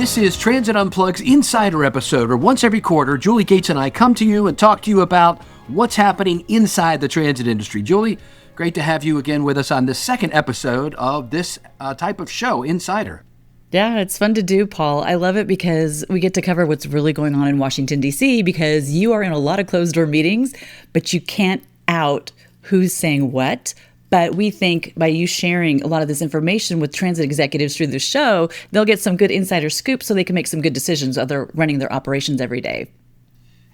This is Transit Unplugged's Insider episode, where once every quarter, Julie Gates and I come to you and talk to you about what's happening inside the transit industry. Julie, great to have you again with us on the second episode of this type of show, Insider. Yeah, it's fun to do, Paul. I love it because we get to cover what's really going on in Washington, D.C., because you are in a lot of closed-door meetings, but you can't out who's saying what. But we think by you sharing a lot of this information with transit executives through the show, they'll get some good insider scoop so they can make some good decisions while they're running their operations every day.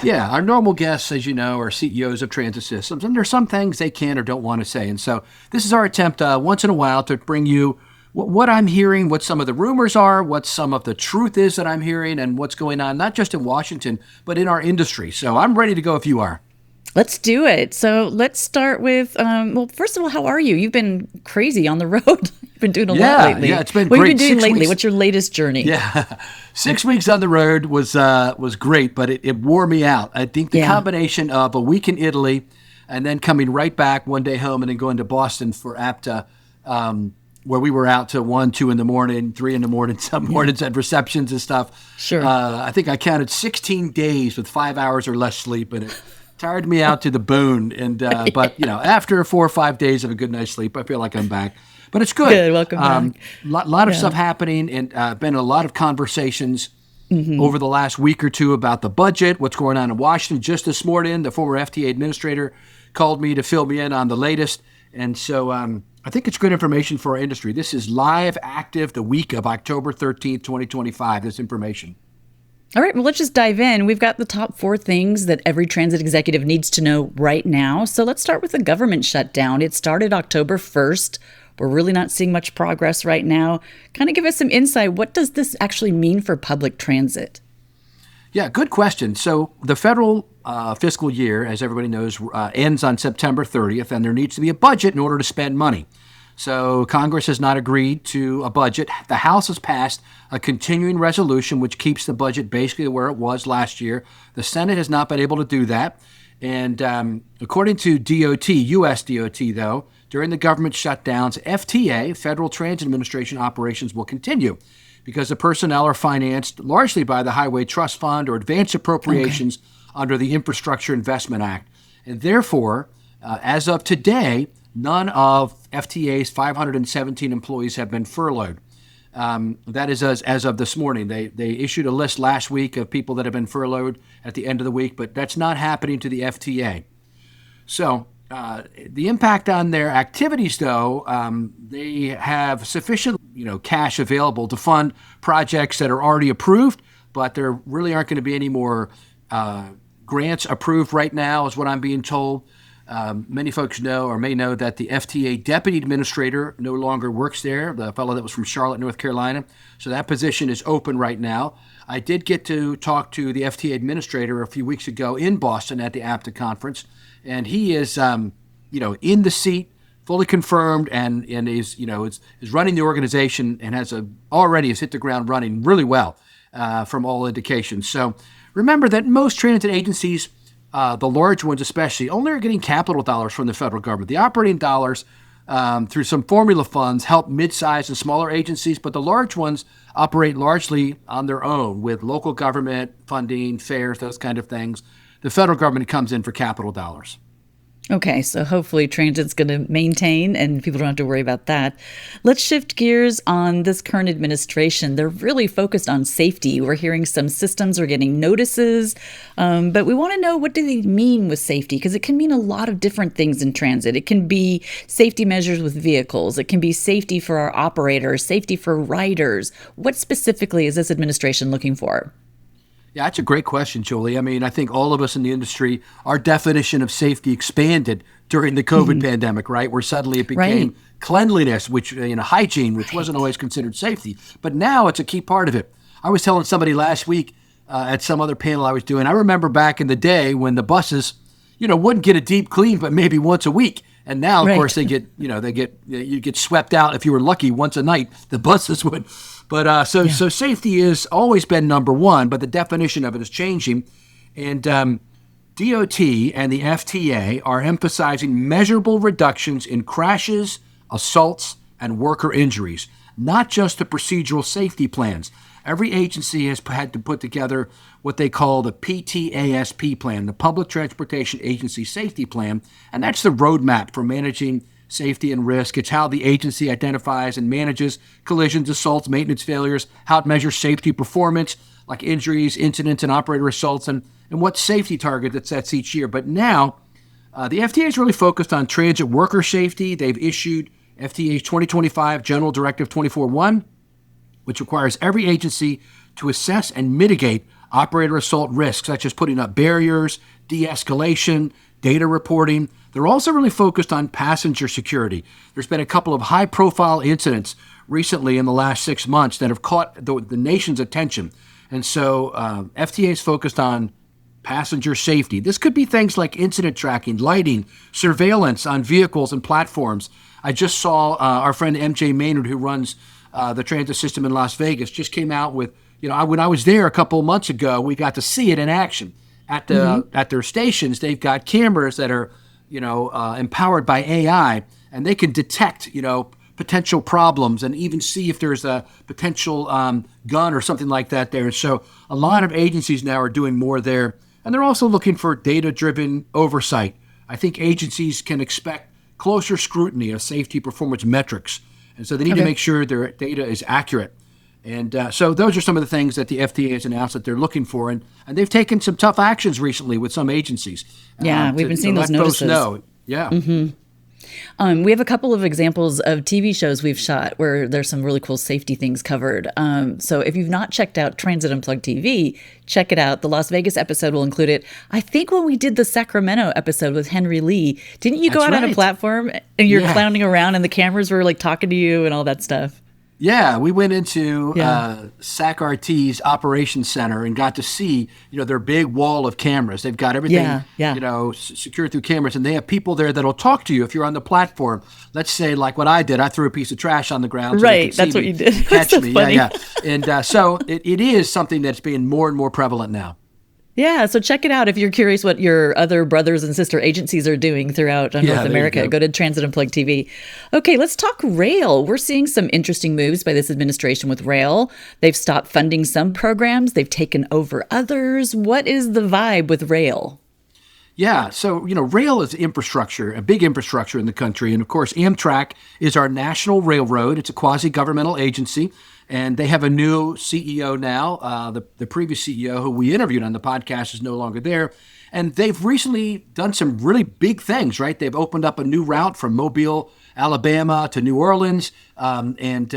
Yeah, our normal guests, as you know, are CEOs of transit systems, and there's some things they can or don't want to say. And so this is our attempt once in a while to bring you what I'm hearing, what some of the rumors are, what some of the truth is that I'm hearing, and what's going on, not just in Washington, but in our industry. So I'm ready to go if you are. Let's do it. So let's start with, well, first of all, how are you? You've been crazy on the road. You've been doing a lot lately. Yeah, it's been great. What have great. you been doing 6 lately? weeks. What's your latest journey? Yeah, 6 weeks on the road was great, but it wore me out. I think the combination of a week in Italy and then coming right back one day home and then going to Boston for APTA, where we were out till 1, 2 in the morning, 3 in the morning, some mornings at receptions and stuff. Sure. I think I counted 16 days with 5 hours or less sleep, and it tired me out to the bone. And but after 4 or 5 days of a good night's sleep, I feel like I'm back. But it's good. Good. Welcome back. Lot of stuff happening, and been a lot of conversations over the last week or two about the budget, what's going on in Washington. Just this morning, the former FTA administrator called me to fill me in on the latest. And so I think it's good information for our industry. This is live, active, the week of October 13th, 2025, this information. All right, well, let's just dive in. We've got the top 4 things that every transit executive needs to know right now. So let's start with the government shutdown. It started October 1st. We're really not seeing much progress right now. Kind of give us some insight. What does this actually mean for public transit? Yeah, good question. So the federal fiscal year, as everybody knows, ends on September 30th, and there needs to be a budget in order to spend money. So Congress has not agreed to a budget. The House has passed a continuing resolution which keeps the budget basically where it was last year. The Senate has not been able to do that. And according to DOT, U.S. DOT, though, during the government shutdowns, FTA, Federal Transit Administration operations will continue because the personnel are financed largely by the Highway Trust Fund or advanced appropriations under the Infrastructure Investment Act. And therefore, as of today, none of FTA's 517 employees have been furloughed. That is as of this morning. They issued a list last week of people that have been furloughed at the end of the week, but that's not happening to the FTA. So the impact on their activities, though, they have sufficient cash available to fund projects that are already approved, but there really aren't going to be any more grants approved right now, is what I'm being told. Many folks know or may know that the FTA deputy administrator no longer works there, the fellow that was from Charlotte, North Carolina. So that position is open right now. I did get to talk to the FTA administrator a few weeks ago in Boston at the APTA conference, and he is, in the seat, fully confirmed, and is running the organization and already has hit the ground running really well from all indications. So remember that most transit agencies, the large ones especially, only are getting capital dollars from the federal government. The operating dollars through some formula funds help mid-sized and smaller agencies, but the large ones operate largely on their own with local government funding, fares, those kind of things. The federal government comes in for capital dollars. Okay, so hopefully transit's going to maintain and people don't have to worry about that. Let's shift gears on this current administration. They're really focused on safety. We're hearing some systems are getting notices, but we want to know, what do they mean with safety? Because it can mean a lot of different things in transit. It can be safety measures with vehicles. It can be safety for our operators, safety for riders. What specifically is this administration looking for? Yeah, that's a great question, Julie. I mean, I think all of us in the industry, our definition of safety expanded during the COVID pandemic, right? Where suddenly it became cleanliness, which, hygiene, which wasn't always considered safety. But now it's a key part of it. I was telling somebody last week at some other panel I was doing, I remember back in the day when the buses, wouldn't get a deep clean, but maybe once a week. And now, of course, you get swept out if you were lucky once a night. The buses would. But so safety has always been number one, but the definition of it is changing. And DOT and the FTA are emphasizing measurable reductions in crashes, assaults, and worker injuries, not just the procedural safety plans. every agency has had to put together what they call the PTASP plan, the Public Transportation Agency Safety Plan, and that's the roadmap for managing safety and risk. It's how the agency identifies and manages collisions, assaults, maintenance failures, how it measures safety performance, like injuries, incidents, and operator assaults, and what safety target it sets each year. But now, the FTA is really focused on transit worker safety. They've issued FTA's 2025 General Directive 24.1, which requires every agency to assess and mitigate operator assault risks, such as putting up barriers, de-escalation, data reporting. They're also really focused on passenger security. There's been a couple of high-profile incidents recently in the last 6 months that have caught the nation's attention. And so FTA is focused on passenger safety. This could be things like incident tracking, lighting, surveillance on vehicles and platforms. I just saw our friend MJ Maynard, who runs the transit system in Las Vegas, just came out with, when I was there a couple of months ago, we got to see it in action. At their stations, they've got cameras that are, empowered by AI, and they can detect, potential problems and even see if there's a potential gun or something like that there. So a lot of agencies now are doing more there, and they're also looking for data-driven oversight. I think agencies can expect closer scrutiny of safety performance metrics, and so they need to make sure their data is accurate. And so those are some of the things that the FDA has announced that they're looking for, and they've taken some tough actions recently with some agencies. Yeah, we've been seeing those notices. Know. Yeah. Mm-hmm. We have a couple of examples of TV shows we've shot where there's some really cool safety things covered. So if you've not checked out Transit Unplugged TV, check it out. The Las Vegas episode will include it. I think when we did the Sacramento episode with Henry Lee, didn't you go out on a platform and you're clowning around and the cameras were like talking to you and all that stuff? Yeah, we went into SAC-RT's operations center and got to see, their big wall of cameras. They've got everything, secured through cameras, and they have people there that'll talk to you if you're on the platform. Let's say, like what I did, I threw a piece of trash on the ground. So right, that's what you did. Catch me, funny. Yeah. And so it is something that's being more and more prevalent now. Yeah, so check it out if you're curious what your other brothers and sister agencies are doing throughout North America. Go to Transit Unplugged TV. Okay, let's talk rail. We're seeing some interesting moves by this administration with rail. They've stopped funding some programs. They've taken over others. What is the vibe with rail? Yeah, so, rail is infrastructure, a big infrastructure in the country. And, of course, Amtrak is our national railroad. It's a quasi-governmental agency. And they have a new CEO now. The previous CEO who we interviewed on the podcast is no longer there. And they've recently done some really big things, right? They've opened up a new route from Mobile, Alabama to New Orleans. And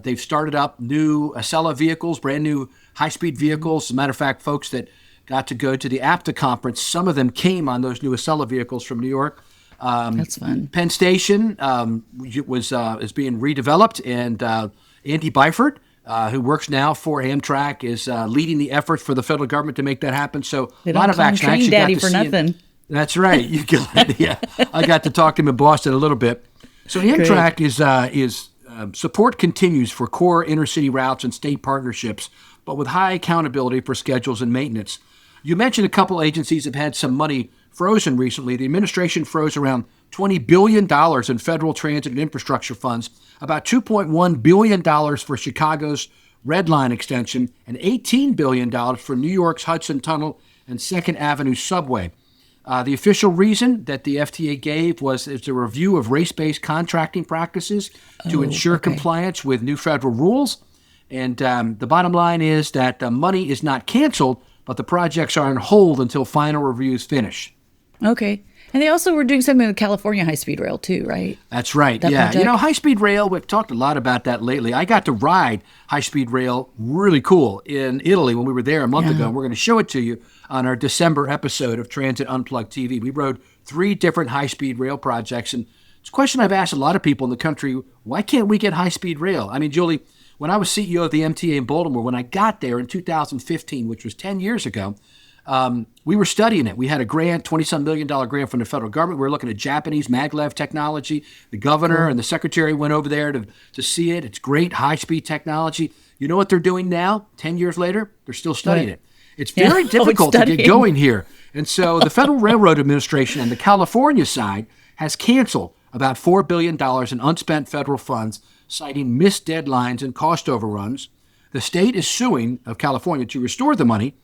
they've started up new Acela vehicles, brand new high-speed vehicles. As a matter of fact, folks that got to go to the APTA conference, some of them came on those new Acela vehicles from New York. That's fun. Penn Station is being redeveloped, and Andy Byford, who works now for Amtrak, is leading the efforts for the federal government to make that happen. So they a lot of action. Train Daddy for nothing. Him. That's right. You got it. Yeah, I got to talk to him in Boston a little bit. So Amtrak is support continues for core intercity routes and state partnerships, but with high accountability for schedules and maintenance. You mentioned a couple agencies have had some money frozen recently. The administration froze around $20 billion in federal transit and infrastructure funds, about $2.1 billion for Chicago's Red Line extension, and $18 billion for New York's Hudson Tunnel and 2nd Avenue subway. The official reason that the FTA gave was it's a review of race-based contracting practices to ensure compliance with new federal rules. And the bottom line is that the money is not canceled, but the projects are on hold until final reviews finish. Okay. And they also were doing something with California High-Speed Rail too, right? That's right. That project? High-speed rail, we've talked a lot about that lately. I got to ride high-speed rail, really cool, in Italy when we were there a month ago. We're going to show it to you on our December episode of Transit Unplugged TV. We rode 3 different high-speed rail projects, and it's a question I've asked a lot of people in the country, why can't we get high-speed rail? I mean, Julie, when I was CEO of the MTA in Baltimore, when I got there in 2015, which was 10 years ago, we were studying it. We had a grant, $20-some million grant from the federal government. We were looking at Japanese maglev technology. The governor and the secretary went over there to see it. It's great high-speed technology. You know what they're doing now? 10 years later, they're still studying it. It's very difficult to get going here. And so the Federal Railroad Administration on the California side has canceled about $4 billion in unspent federal funds, citing missed deadlines and cost overruns. The state is suing of California to restore the money,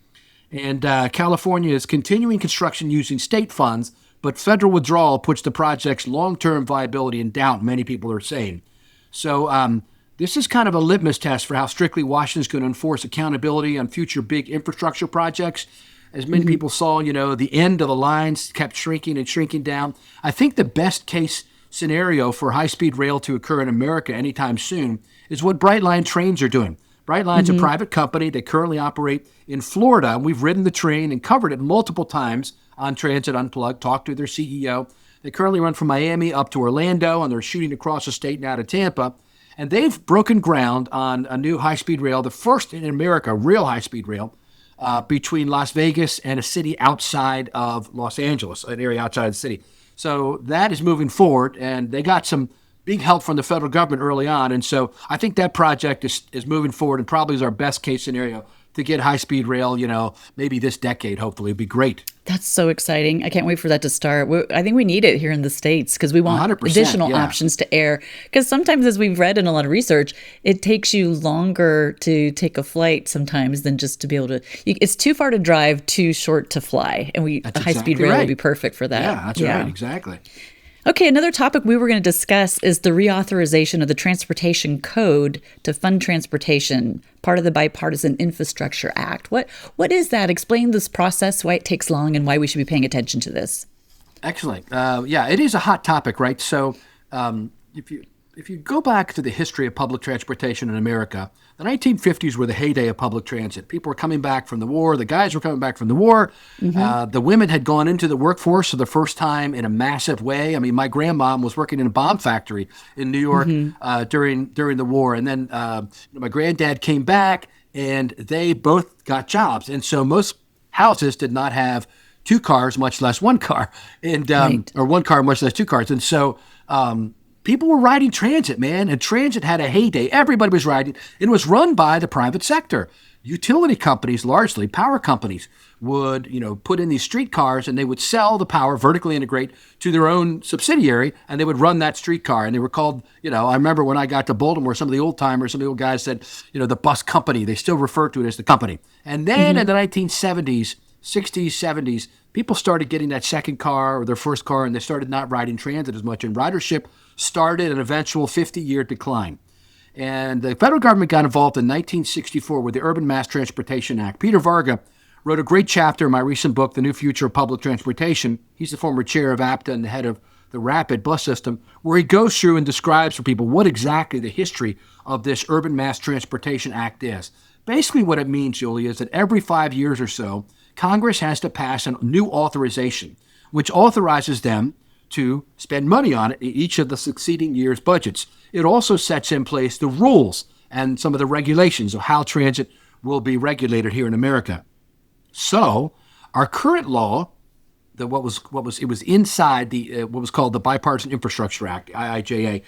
and California is continuing construction using state funds, but federal withdrawal puts the project's long-term viability in doubt, many people are saying. So this is kind of a litmus test for how strictly Washington's going to enforce accountability on future big infrastructure projects. As many people saw, the end of the lines kept shrinking and shrinking down. I think the best case scenario for high-speed rail to occur in America anytime soon is what Brightline trains are doing. Brightline's a private company. They currently operate in Florida, and we've ridden the train and covered it multiple times on Transit Unplugged, talked to their CEO. They currently run from Miami up to Orlando, and they're shooting across the state now to Tampa. And they've broken ground on a new high-speed rail, the first in America, real high-speed rail, between Las Vegas and a city outside of Los Angeles, an area outside the city. So that is moving forward, and they got some big help from the federal government early on. And so I think that project is moving forward and probably is our best case scenario to get high-speed rail, maybe this decade, hopefully. It'd be great. That's so exciting. I can't wait for that to start. I think we need it here in the States because we want additional options to air. Because sometimes, as we've read in a lot of research, it takes you longer to take a flight sometimes than just to be able to. It's too far to drive, too short to fly. And a high-speed rail would be perfect for that. Yeah, that's right. Exactly. Okay, another topic we were going to discuss is the reauthorization of the Transportation Code to fund transportation, part of the Bipartisan Infrastructure Act. What is that? Explain this process, why it takes long, and why we should be paying attention to this. Excellent. It is a hot topic, right? So if you go back to the history of public transportation in America, the 1950s were the heyday of public transit. People were coming back from the war. The guys were coming back from the war. The women had gone into the workforce for the first time in a massive way. I mean, my grandmom was working in a bomb factory in New York during the war. And then my granddad came back, and they both got jobs. And so most houses did not have two cars, much less one car, and or one car, much less two cars. And so people were riding transit, man, and transit had a heyday. Everybody was riding. It was run by the private sector. Utility companies, largely power companies, would put in these streetcars, and they would sell the power, vertically integrate to their own subsidiary, and they would run that streetcar. And they were called, I remember when I got to Baltimore, some of the old timers, some of the old guys said, the bus company. They still refer to it as the company. And then in the 1970s, 60s, 70s, people started getting that second car or their first car, and they started not riding transit as much, and ridership started an eventual 50-year decline. And the federal government got involved in 1964 with the Urban Mass Transportation Act. Peter Varga wrote a great chapter in my recent book, The New Future of Public Transportation. He's the former chair of APTA and the head of the Rapid bus system, where he goes through and describes for people what exactly the history of this Urban Mass Transportation Act is. Basically what it means, Julie, is that every 5 years or so, Congress has to pass a new authorization, which authorizes them to spend money on it in each of the succeeding year's budgets. It also sets in place the rules and some of the regulations of how transit will be regulated here in America. So our current law, it was inside the what was called the Bipartisan Infrastructure Act, IIJA.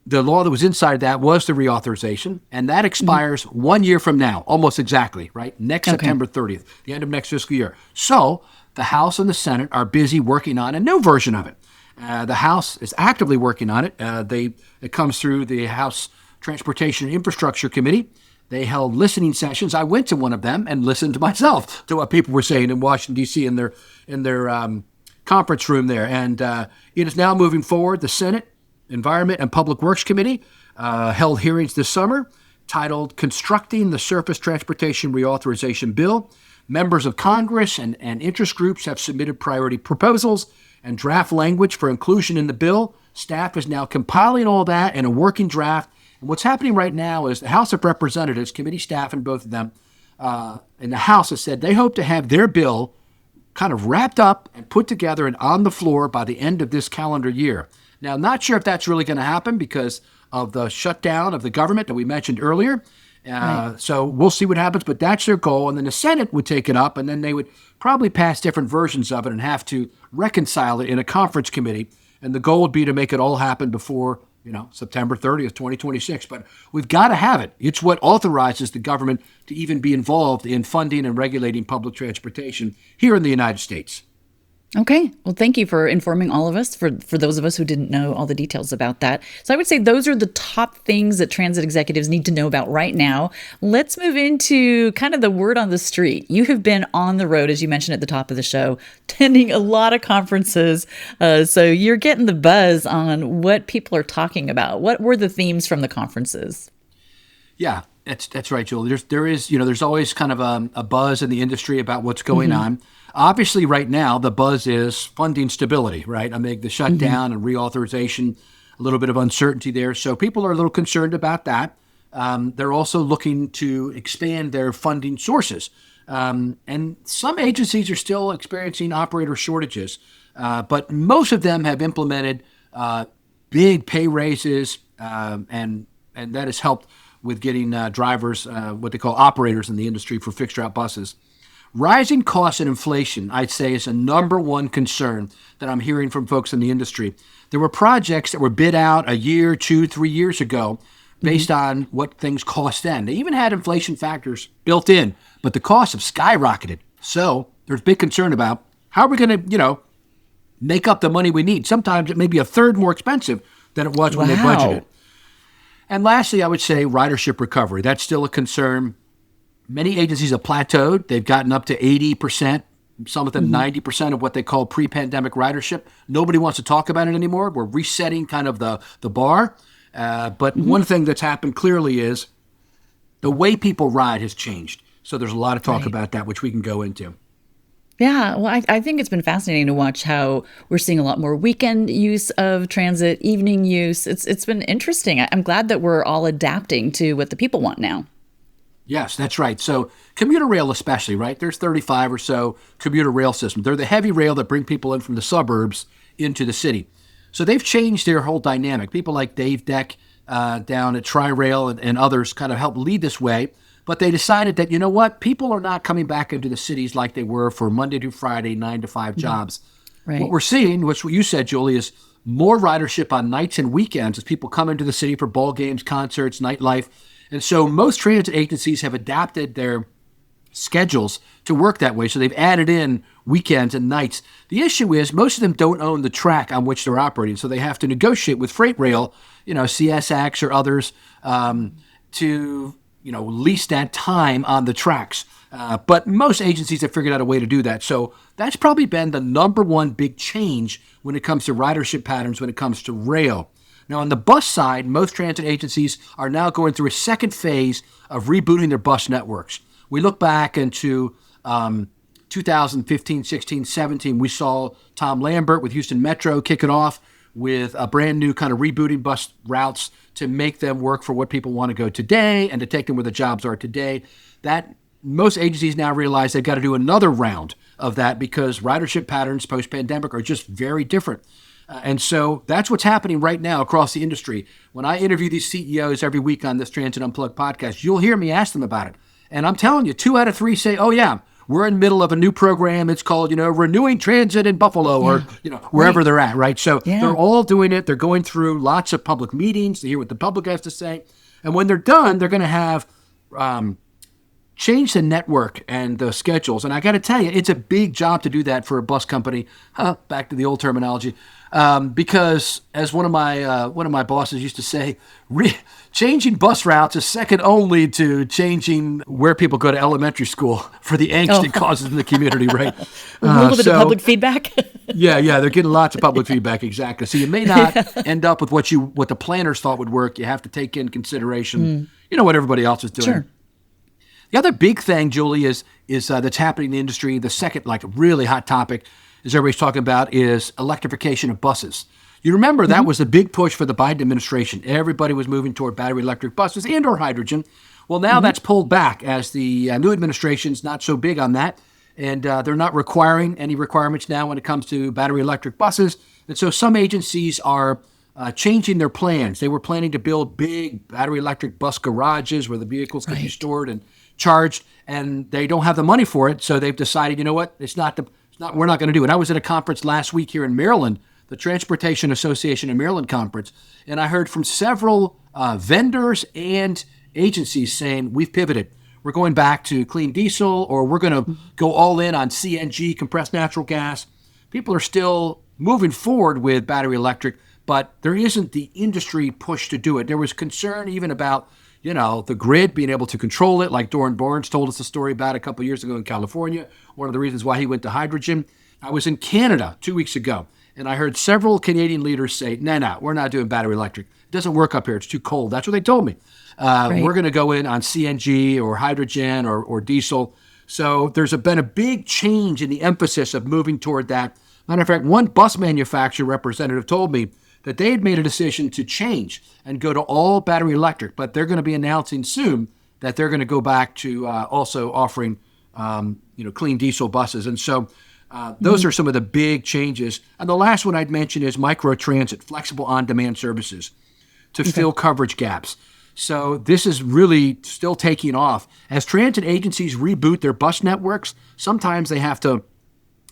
The law that was inside that was the reauthorization, and that expires 1 year from now, almost exactly, right? September 30th, the end of next fiscal year. So the House and the Senate are busy working on a new version of it. The House is actively working on it. It comes through the House Transportation and Infrastructure Committee. They held listening sessions. I went to one of them and listened to myself to what people were saying in Washington, D.C. in their conference room there. And it is now moving forward. The Senate Environment and Public Works Committee held hearings this summer titled Constructing the Surface Transportation Reauthorization Bill. Members of Congress and interest groups have submitted priority proposals and draft language for inclusion in the bill. Staff is now compiling all that in a working draft. And what's happening right now is the House of Representatives, committee staff and both of them in the House has said they hope to have their bill kind of wrapped up and put together and on the floor by the end of this calendar year. Now, not sure if that's really going to happen because of the shutdown of the government that we mentioned earlier. Right. So we'll see what happens, but that's their goal. And then the Senate would take it up, and then they would probably pass different versions of it and have to reconcile it in a conference committee. And the goal would be to make it all happen before, September 30th, 2026. But we've got to have it. It's what authorizes the government to even be involved in funding and regulating public transportation here in the United States. Okay. Well, thank you for informing all of us, for those of us who didn't know all the details about that. So I would say those are the top things that transit executives need to know about right now. Let's move into kind of the word on the street. You have been on the road, as you mentioned at the top of the show, attending a lot of conferences. So you're getting the buzz on what people are talking about. What were the themes from the conferences? Yeah, that's right, Julie. There's always kind of a buzz in the industry about what's going on. Obviously, right now the buzz is funding stability, right? I mean, the shutdown and reauthorization, a little bit of uncertainty there. So people are a little concerned about that. They're also looking to expand their funding sources, and some agencies are still experiencing operator shortages, but most of them have implemented big pay raises, and that has helped with getting drivers, what they call operators in the industry for fixed route buses. Rising costs and inflation, I'd say, is a number one concern that I'm hearing from folks in the industry. There were projects that were bid out a year, 2, 3 years ago based on what things cost then. They even had inflation factors built in, but the costs have skyrocketed. So there's big concern about how are we going to, make up the money we need. Sometimes it may be a third more expensive than it was when they budgeted. And lastly, I would say ridership recovery. That's still a concern. Many agencies have plateaued. They've gotten up to 80%, some of them 90% of what they call pre-pandemic ridership. Nobody wants to talk about it anymore. We're resetting kind of the bar. But one thing that's happened clearly is the way people ride has changed. So there's a lot of talk about that, which we can go into. Yeah, well, I think it's been fascinating to watch how we're seeing a lot more weekend use of transit, evening use. It's been interesting. I'm glad that we're all adapting to what the people want now. Yes, that's right. So commuter rail especially, right? There's 35 or so commuter rail systems. They're the heavy rail that bring people in from the suburbs into the city. So they've changed their whole dynamic. People like Dave Deck down at Tri-Rail and others kind of helped lead this way. But they decided that, you know what, people are not coming back into the cities like they were for Monday to Friday, 9 to 5 jobs. Right. What we're seeing, which what you said, Julie, is more ridership on nights and weekends as people come into the city for ball games, concerts, nightlife. And so most transit agencies have adapted their schedules to work that way. So they've added in weekends and nights. The issue is most of them don't own the track on which they're operating. So they have to negotiate with freight rail, CSX or others, to lease that time on the tracks. But most agencies have figured out a way to do that. So that's probably been the number one big change when it comes to ridership patterns, when it comes to rail. Now, on the bus side, most transit agencies are now going through a second phase of rebooting their bus networks. We look back into 2015, 16, 17. We saw Tom Lambert with Houston Metro kick it off with a brand new kind of rebooting bus routes to make them work for what people want to go today and to take them where the jobs are today. That most agencies now realize they've got to do another round of that because ridership patterns post-pandemic are just very different. And so that's what's happening right now across the industry. When I interview these CEOs every week on this Transit Unplugged podcast, you'll hear me ask them about it. And I'm telling you, 2 out of 3 say, oh, yeah, we're in the middle of a new program. It's called, Renewing Transit in Buffalo or, wherever they're at, right? So they're all doing it. They're going through lots of public meetings to hear what the public has to say. And when they're done, they're going to have change the network and the schedules. And I got to tell you, it's a big job to do that for a bus company. Back to the old terminology. Because as one of my bosses used to say, changing bus routes is second only to changing where people go to elementary school for the angst it causes in the community, right? A little bit of public feedback. yeah, they're getting lots of public feedback, exactly. So you may not end up with what the planners thought would work. You have to take in consideration, what everybody else is doing. Sure. The other big thing, Julie, is that's happening in the industry. The second, really hot topic, as everybody's talking about, is electrification of buses. You remember that was a big push for the Biden administration. Everybody was moving toward battery electric buses and or hydrogen. Well, now that's pulled back as the new administration's not so big on that. And they're not requiring any requirements now when it comes to battery electric buses. And so some agencies are changing their plans. They were planning to build big battery electric bus garages where the vehicles could be stored and charged, and they don't have the money for it. So they've decided, you know what, we're not going to do it. I was at a conference last week here in Maryland, the Transportation Association in Maryland conference, and I heard from several vendors and agencies saying, we've pivoted. We're going back to clean diesel, or we're going to go all in on CNG, compressed natural gas, people are still moving forward with battery electric, but there isn't the industry push to do it. There was concern even about, the grid, being able to control it, like Doran Barnes told us a story about a couple of years ago in California, one of the reasons why he went to hydrogen. I was in Canada 2 weeks ago, and I heard several Canadian leaders say, no, we're not doing battery electric. It doesn't work up here. It's too cold. That's what they told me. Right. We're going to go in on CNG or hydrogen or diesel. So there's been a big change in the emphasis of moving toward that. Matter of fact, one bus manufacturer representative told me that they had made a decision to change and go to all battery electric, but they're going to be announcing soon that they're going to go back to also offering clean diesel buses. And so those are some of the big changes. And the last one I'd mention is microtransit, flexible on-demand services to fill coverage gaps. So this is really still taking off. As transit agencies reboot their bus networks, sometimes they have to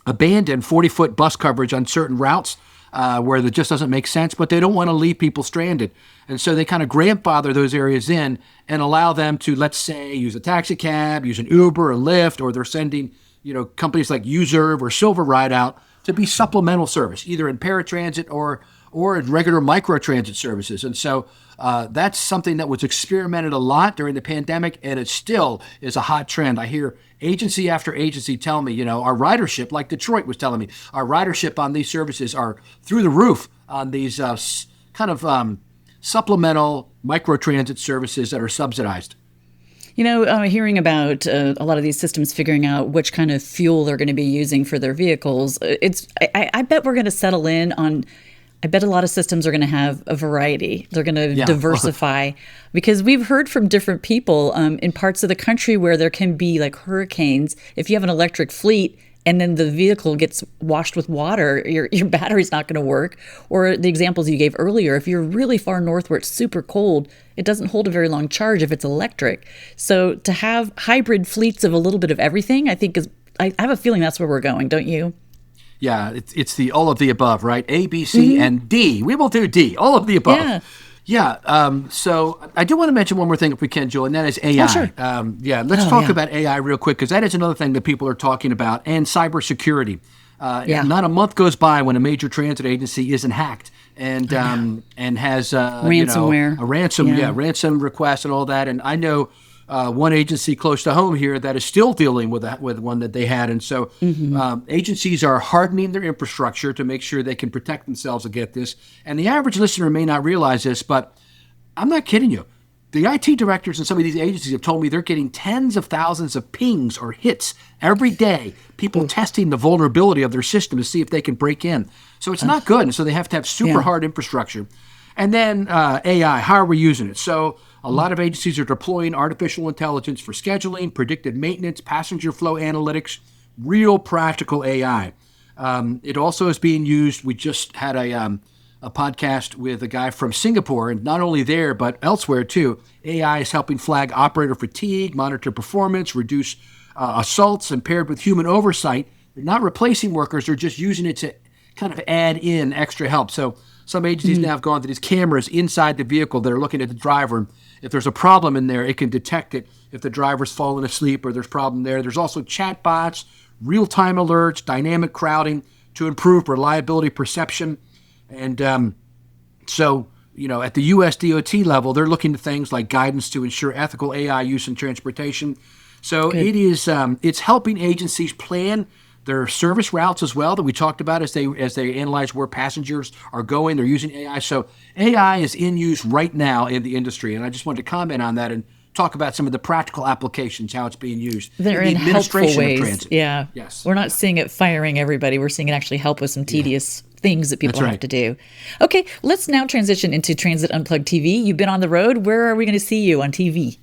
abandon 40-foot bus coverage on certain routes where it just doesn't make sense, but they don't want to leave people stranded. And so they kind of grandfather those areas in and allow them to, let's say, use a taxi cab, use an Uber or Lyft, or they're sending, companies like Userve or Silver Ride out to be supplemental service, either in paratransit or in regular microtransit services. And so that's something that was experimented a lot during the pandemic, and it still is a hot trend. I hear agency after agency tell me, our ridership, like Detroit was telling me, our ridership on these services are through the roof on these supplemental microtransit services that are subsidized. Hearing about a lot of these systems figuring out which kind of fuel they're going to be using for their vehicles, I bet we're going to settle in on. I bet a lot of systems are going to have a variety. They're going to diversify, because we've heard from different people in parts of the country where there can be like hurricanes. If you have an electric fleet and then the vehicle gets washed with water, your battery's not going to work. Or the examples you gave earlier, if you're really far north where it's super cold, it doesn't hold a very long charge if it's electric. So to have hybrid fleets of a little bit of everything, I think I have a feeling that's where we're going, don't you? Yeah, it's the all of the above, right? A, B, C, and D. We will do D, all of the above. Yeah. So I do want to mention one more thing if we can, Jill, and that is AI. Oh, sure. Let's talk about AI real quick, because that is another thing that people are talking about, and cybersecurity. Not a month goes by when a major transit agency isn't hacked and has ransomware, ransom requests and all that. And I know one agency close to home here that is still dealing with one that they had. And so agencies are hardening their infrastructure to make sure they can protect themselves against this. And the average listener may not realize this, but I'm not kidding you. The IT directors in some of these agencies have told me they're getting tens of thousands of pings or hits every day, people testing the vulnerability of their system to see if they can break in. So it's not good. And so they have to have super hard infrastructure. And then AI, how are we using it? So a lot of agencies are deploying artificial intelligence for scheduling, predictive maintenance, passenger flow analytics, real practical AI. It also is being used. We just had a podcast with a guy from Singapore, and not only there, but elsewhere too. AI is helping flag operator fatigue, monitor performance, reduce assaults, and paired with human oversight. They're not replacing workers. They're just using it to kind of add in extra help. So some agencies now have gone to these cameras inside the vehicle that are looking at the driver. If there's a problem in there, it can detect it if the driver's fallen asleep or there's a problem there. There's also chatbots, real-time alerts, dynamic crowding to improve reliability perception. And so, at the U.S. DOT level, they're looking at things like guidance to ensure ethical AI use in transportation. So it is it's helping agencies plan their service routes as well that we talked about as they analyze where passengers are going. They're using AI. So AI is in use right now in the industry. And I just wanted to comment on that and talk about some of the practical applications, how it's being used. They're in the administration helpful ways. Of transit. Yeah. Yes. We're not seeing it firing everybody. We're seeing it actually help with some tedious things that people have to do. Okay, let's now transition into Transit Unplugged TV. You've been on the road. Where are we going to see you on TV?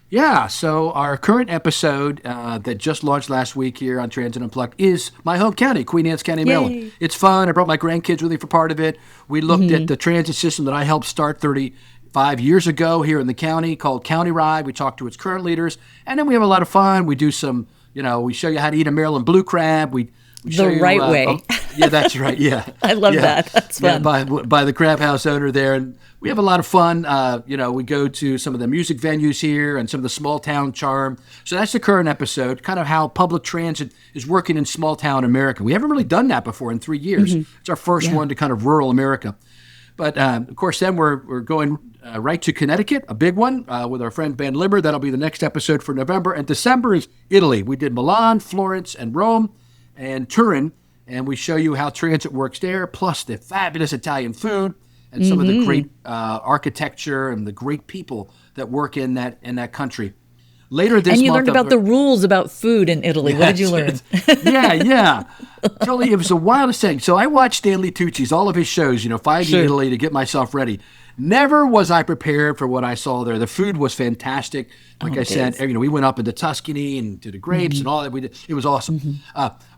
Yeah, so our current episode that just launched last week here on Transit Unplugged is my home county, Queen Anne's County, Maryland. It's fun. I brought my grandkids with me for part of it. We looked at the transit system that I helped start 35 years ago here in the county called County Ride. We talked to its current leaders, and then we have a lot of fun. We do some, we show you how to eat a Maryland blue crab. We show the right way. Yeah, that's right. Yeah. I love Yeah. that. That's Yeah, fun. by the crab house owner there. And we have a lot of fun. We go to some of the music venues here and some of the small town charm. So that's the current episode, kind of how public transit is working in small town America. We haven't really done that before in 3 years. It's our first one to kind of rural America. But of course, then we're going right to Connecticut, a big one with our friend Ben Limmer. That'll be the next episode for November. And December is Italy. We did Milan, Florence, and Rome, and Turin. And we show you how transit works there, plus the fabulous Italian food and some of the great architecture and the great people that work in that country. Later this month, And you learned about the rules about food in Italy. What did you learn? Yeah. Totally, it was the wildest thing. So I watched Stanley Tucci's, all of his shows, 5 in Italy to get myself ready. Never was I prepared for what I saw there. The food was fantastic. Like I said, we went up into Tuscany and to the grapes and all that. It was awesome.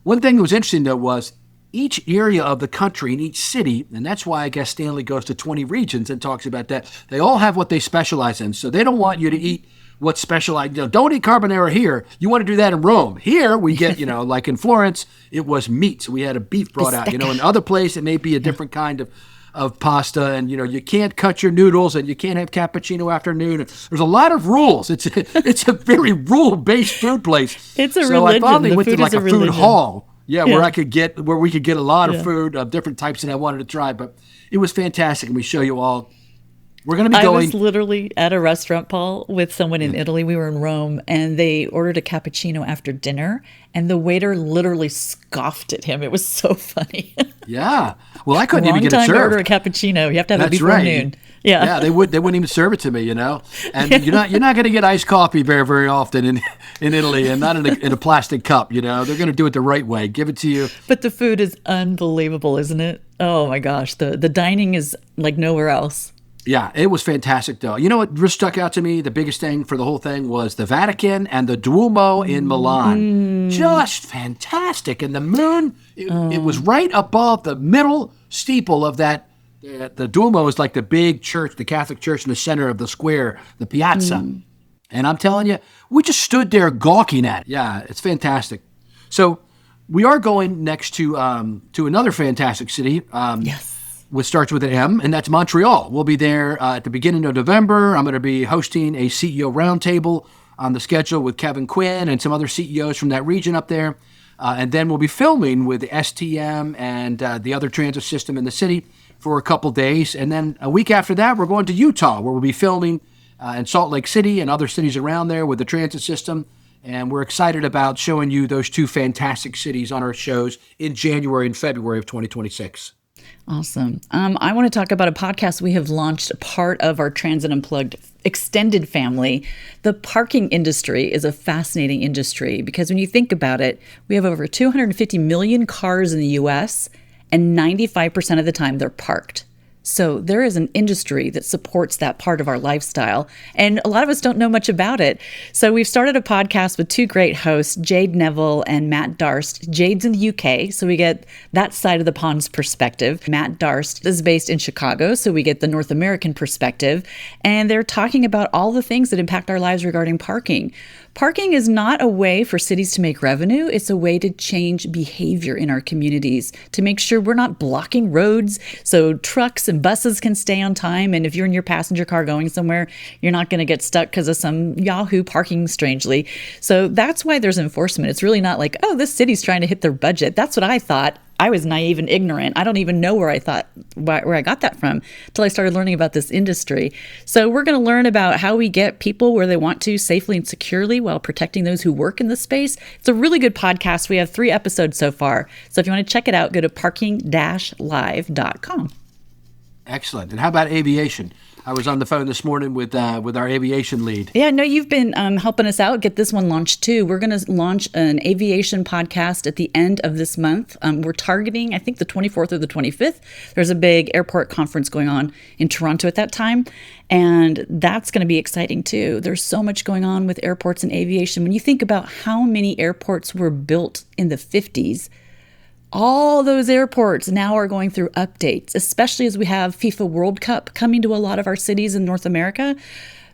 One thing that was interesting, though, was each area of the country and each city, and that's why I guess Stanley goes to 20 regions and talks about that. They all have what they specialize in. So they don't want you to eat what's specialized. Don't eat carbonara here. You want to do that in Rome. Here we get, like in Florence, it was meat. So we had a beef brought out. In other place, it may be a different kind of pasta, and you can't cut your noodles, and you can't have cappuccino afternoon. There's a lot of rules. It's a very rule-based food place. It's a so religion. I finally The went to food like is a a food religion. hall. Yeah, where we could get a lot of food of different types that I wanted to try. But it was fantastic, and we show you all. We're going to be going. I was literally at a restaurant, Paul, with someone in Italy. We were in Rome, and they ordered a cappuccino after dinner, and the waiter literally scoffed at him. It was so funny. Yeah. Well, I couldn't even get it Long time to served. order a cappuccino. You have to have it That's before right. noon. Yeah. Yeah, they wouldn't even serve it to me, And you're not going to get iced coffee very, very often in Italy, and not in a plastic cup. They're going to do it the right way. Give it to you. But the food is unbelievable, isn't it? Oh my gosh, the dining is like nowhere else. Yeah, it was fantastic, though. You know what just stuck out to me? The biggest thing for the whole thing was the Vatican and the Duomo in Milan. Just fantastic. And the moon, it was right above the middle steeple of that. The Duomo is like the big church, the Catholic church in the center of the square, the piazza. And I'm telling you, we just stood there gawking at it. Yeah, it's fantastic. So we are going next to another fantastic city. Yes. Which starts with an M, and that's Montreal. We'll be there at the beginning of November. I'm going to be hosting a CEO roundtable on the schedule with Kevin Quinn and some other CEOs from that region up there. And then we'll be filming with the STM and the other transit system in the city for a couple days. And then a week after that, we're going to Utah, where we'll be filming in Salt Lake City and other cities around there with the transit system. And we're excited about showing you those two fantastic cities on our shows in January and February of 2026. Awesome. I want to talk about a podcast we have launched, part of our Transit Unplugged extended family. The parking industry is a fascinating industry because when you think about it, we have over 250 million cars in the US, and 95% of the time they're parked. So there is an industry that supports that part of our lifestyle, and a lot of us don't know much about it. So we've started a podcast with two great hosts, Jade Neville and Matt Darst. Jade's in the UK, so we get that side of the pond's perspective. Matt Darst is based in Chicago, so we get the North American perspective. And they're talking about all the things that impact our lives regarding parking. Parking is not a way for cities to make revenue. It's a way to change behavior in our communities, to make sure we're not blocking roads so trucks and buses can stay on time. And if you're in your passenger car going somewhere, you're not going to get stuck because of some Yahoo parking strangely. So that's why there's enforcement. It's really not like, oh, this city's trying to hit their budget. That's what I thought. I was naive and ignorant. I don't even know where I got that from until I started learning about this industry. So we're going to learn about how we get people where they want to safely and securely while protecting those who work in the space. It's a really good podcast. We have 3 episodes so far. So if you want to check it out, go to parking-live.com. Excellent. And how about aviation? I was on the phone this morning with our aviation lead. Yeah, no, you've been helping us out get this one launched too. We're going to launch an aviation podcast at the end of this month. We're targeting, I think, the 24th or the 25th. There's a big airport conference going on in Toronto at that time. And that's going to be exciting too. There's so much going on with airports and aviation. When you think about how many airports were built in the 50s, all those airports now are going through updates, especially as we have FIFA World Cup coming to a lot of our cities in North America.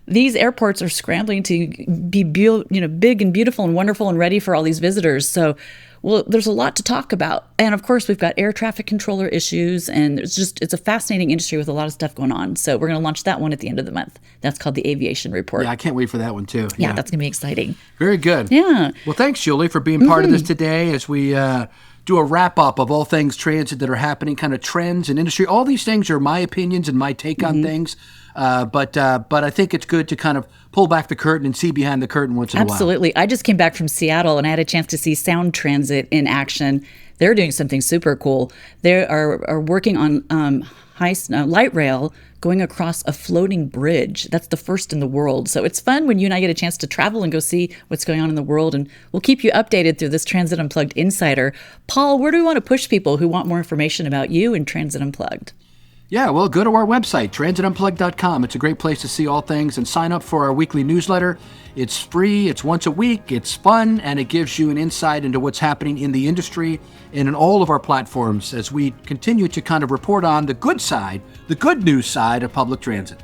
these airports are scrambling to be big and beautiful and wonderful and ready for all these visitors. So, well, there's a lot to talk about. And of course, we've got air traffic controller issues, and it's a fascinating industry with a lot of stuff going on. So we're going to launch that one at the end of the month. That's called the Aviation Report. Yeah, I can't wait for that one too. Yeah, that's going to be exciting. Very good. Yeah. Well, thanks, Julie, for being part of this today as we do a wrap up of all things transit that are happening, kind of trends and industry. All these things are my opinions and my take on things. But I think it's good to kind of pull back the curtain and see behind the curtain once in a while. Absolutely. I just came back from Seattle and I had a chance to see Sound Transit in action. They're doing something super cool. They are working on light rail going across a floating bridge. That's the first in the world. So it's fun when you and I get a chance to travel and go see what's going on in the world. And we'll keep you updated through this Transit Unplugged Insider. Paul, where do we want to push people who want more information about you and Transit Unplugged? Yeah, well, go to our website, transitunplugged.com. It's a great place to see all things and sign up for our weekly newsletter. It's free, it's once a week, it's fun, and it gives you an insight into what's happening in the industry and in all of our platforms as we continue to kind of report on the good side, the good news side of public transit.